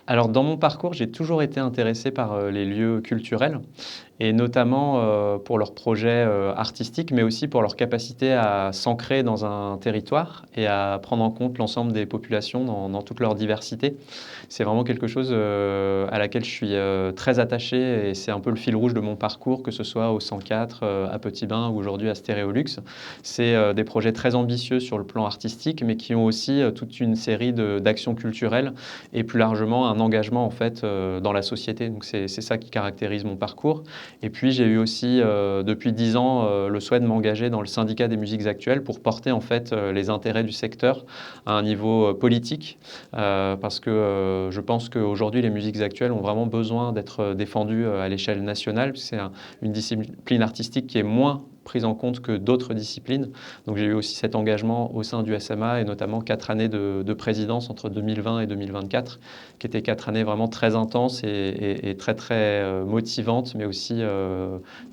Alors dans mon parcours, j'ai toujours été intéressé par les lieux culturels et notamment pour leurs projets artistiques, mais aussi pour leur capacité à s'ancrer dans un territoire et à prendre en compte l'ensemble des populations dans toute leur diversité. C'est vraiment quelque chose à laquelle je suis très attaché et c'est un peu le fil rouge de mon parcours, que ce soit au 104, à Petit Bain ou aujourd'hui à Stéréolux. C'est des projets très ambitieux sur le plan artistique, mais qui ont aussi toute une série d'actions culturelles et plus largement un engagement en fait dans la société. Donc c'est ça qui caractérise mon parcours. Et puis j'ai eu aussi depuis 10 ans le souhait de m'engager dans le syndicat des musiques actuelles pour porter en fait les intérêts du secteur à un niveau politique parce que je pense qu'aujourd'hui les musiques actuelles ont vraiment besoin d'être défendues à l'échelle nationale. C'est une discipline artistique qui est moins prise en compte que d'autres disciplines. Donc j'ai eu aussi cet engagement au sein du SMA et notamment 4 années de présidence entre 2020 et 2024, qui étaient 4 années vraiment très intenses et très très motivantes, mais aussi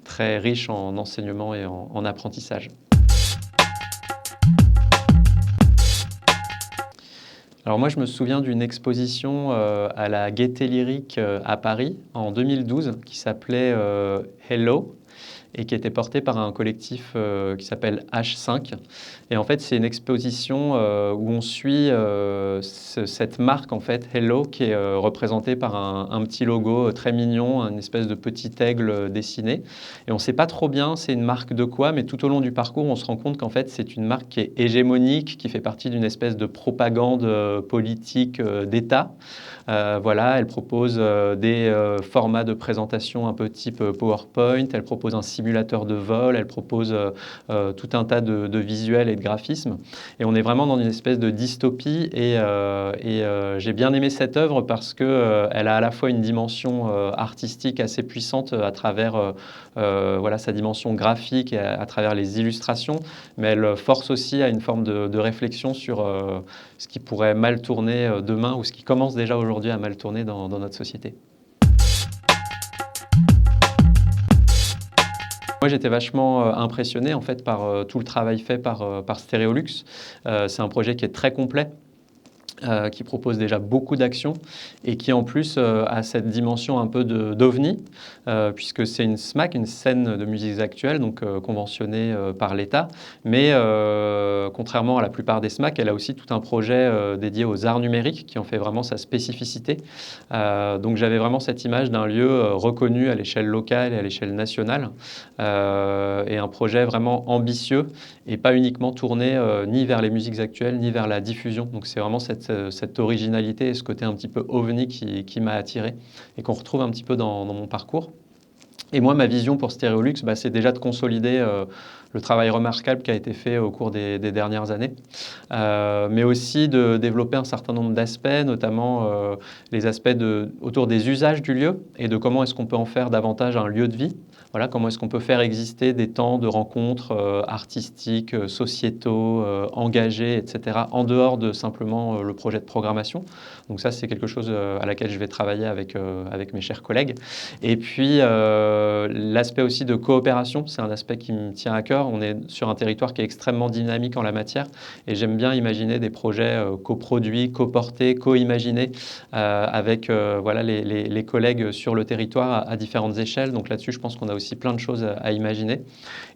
très riches en enseignement et en apprentissage. Alors moi, je me souviens d'une exposition à la Gaîté Lyrique à Paris en 2012 qui s'appelait Hello et qui était portée par un collectif qui s'appelle H5. Et en fait, c'est une exposition où on suit cette marque, en fait, Hello, qui est représentée par un petit logo très mignon, une espèce de petit aigle dessiné. Et on ne sait pas trop bien c'est une marque de quoi, mais tout au long du parcours, on se rend compte qu'en fait, c'est une marque qui est hégémonique, qui fait partie d'une espèce de propagande politique d'État. Voilà, elle propose des formats de présentation un peu type PowerPoint, elle propose un simulateur de vol, elle propose tout un tas de visuels et de graphismes. Et on est vraiment dans une espèce de dystopie et j'ai bien aimé cette œuvre parce qu'elle a à la fois une dimension artistique assez puissante à travers voilà, sa dimension graphique et à travers les illustrations, mais elle force aussi à une forme de réflexion sur ce qui pourrait mal tourner demain ou ce qui commence déjà aujourd'hui à mal tourner dans notre société. Moi, j'étais vachement impressionné en fait par tout le travail fait par Stéréolux. C'est un projet qui est très complet. Qui propose déjà beaucoup d'actions et qui en plus a cette dimension un peu d'ovni, puisque c'est une SMAC, une scène de musiques actuelles, donc conventionnée par l'État. Mais contrairement à la plupart des SMAC, elle a aussi tout un projet dédié aux arts numériques qui en fait vraiment sa spécificité. Donc j'avais vraiment cette image d'un lieu reconnu à l'échelle locale et à l'échelle nationale et un projet vraiment ambitieux et pas uniquement tourné ni vers les musiques actuelles ni vers la diffusion. Donc c'est vraiment cette originalité et ce côté un petit peu ovni qui m'a attiré et qu'on retrouve un petit peu dans mon parcours. Et moi, ma vision pour Stéréolux, c'est déjà de consolider le travail remarquable qui a été fait au cours des dernières années, mais aussi de développer un certain nombre d'aspects, notamment les aspects autour des usages du lieu et de comment est-ce qu'on peut en faire davantage un lieu de vie. Voilà, comment est-ce qu'on peut faire exister des temps de rencontres artistiques, sociétaux, engagés, etc., en dehors de simplement le projet de programmation. Donc ça, c'est quelque chose à laquelle je vais travailler avec mes chers collègues. Et puis, l'aspect aussi de coopération, c'est un aspect qui me tient à cœur. On est sur un territoire qui est extrêmement dynamique en la matière et j'aime bien imaginer des projets coproduits, coportés, co-imaginés avec voilà, les collègues sur le territoire à différentes échelles. Donc là-dessus, je pense qu'on a aussi plein de choses à imaginer.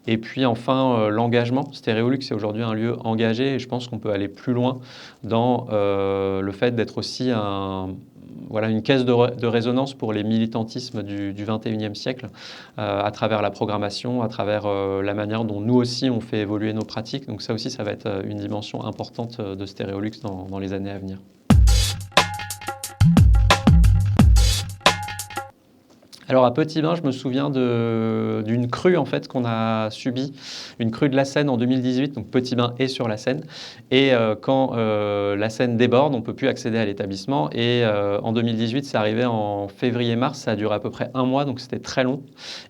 Et puis enfin, l'engagement. Stéréolux est aujourd'hui un lieu engagé et je pense qu'on peut aller plus loin dans le fait d'être aussi voilà, une caisse de résonance pour les militantismes du 21e siècle à travers la programmation, à travers la manière dont nous aussi on fait évoluer nos pratiques. Donc ça aussi, ça va être une dimension importante de Stéréolux dans les années à venir. Alors à Petit Bain, je me souviens d'une crue en fait qu'on a subie, une crue de la Seine en 2018. Donc Petit Bain est sur la Seine et quand la Seine déborde, on ne peut plus accéder à l'établissement. Et en 2018, c'est arrivé en février-mars, ça a duré à peu près un mois, donc c'était très long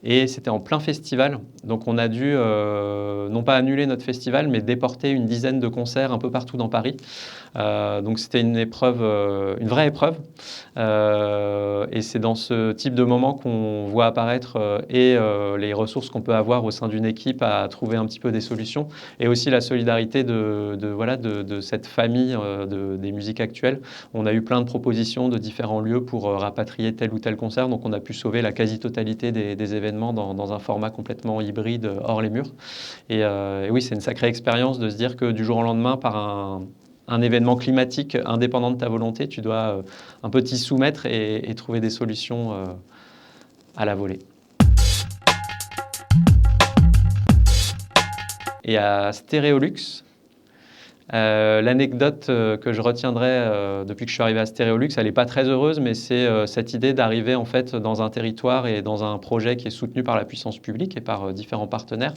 et c'était en plein festival. Donc on a dû non pas annuler notre festival, mais déporter une dizaine de concerts un peu partout dans Paris. Donc c'était une épreuve, une vraie épreuve. Et c'est dans ce type de moment qu'on qu'on voit apparaître les ressources qu'on peut avoir au sein d'une équipe à trouver un petit peu des solutions, et aussi la solidarité de cette famille des musiques actuelles. On a eu plein de propositions de différents lieux pour rapatrier tel ou tel concert, donc on a pu sauver la quasi-totalité des événements dans un format complètement hybride hors les murs. Et oui, c'est une sacrée expérience de se dire que du jour au lendemain, par un événement climatique indépendant de ta volonté, tu dois un peu t'y soumettre et trouver des solutions à la volée. Et à Stéréolux, l'anecdote que je retiendrai depuis que je suis arrivé à Stéréolux, elle n'est pas très heureuse, mais c'est cette idée d'arriver en fait dans un territoire et dans un projet qui est soutenu par la puissance publique et par différents partenaires,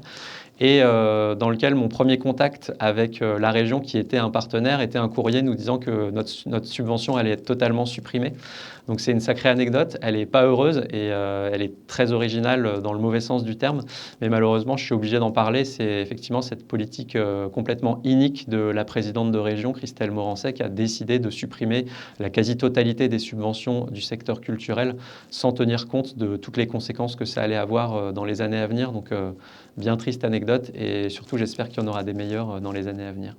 et dans lequel mon premier contact avec la région, qui était un partenaire, était un courrier nous disant que notre subvention allait être totalement supprimée. Donc c'est une sacrée anecdote, elle n'est pas heureuse et elle est très originale dans le mauvais sens du terme, mais malheureusement je suis obligé d'en parler. C'est effectivement cette politique complètement inique de la présidente de région, Christelle Morancet, qui a décidé de supprimer la quasi-totalité des subventions du secteur culturel sans tenir compte de toutes les conséquences que ça allait avoir dans les années à venir. Donc bien triste anecdote, et surtout j'espère qu'il y en aura des meilleures dans les années à venir.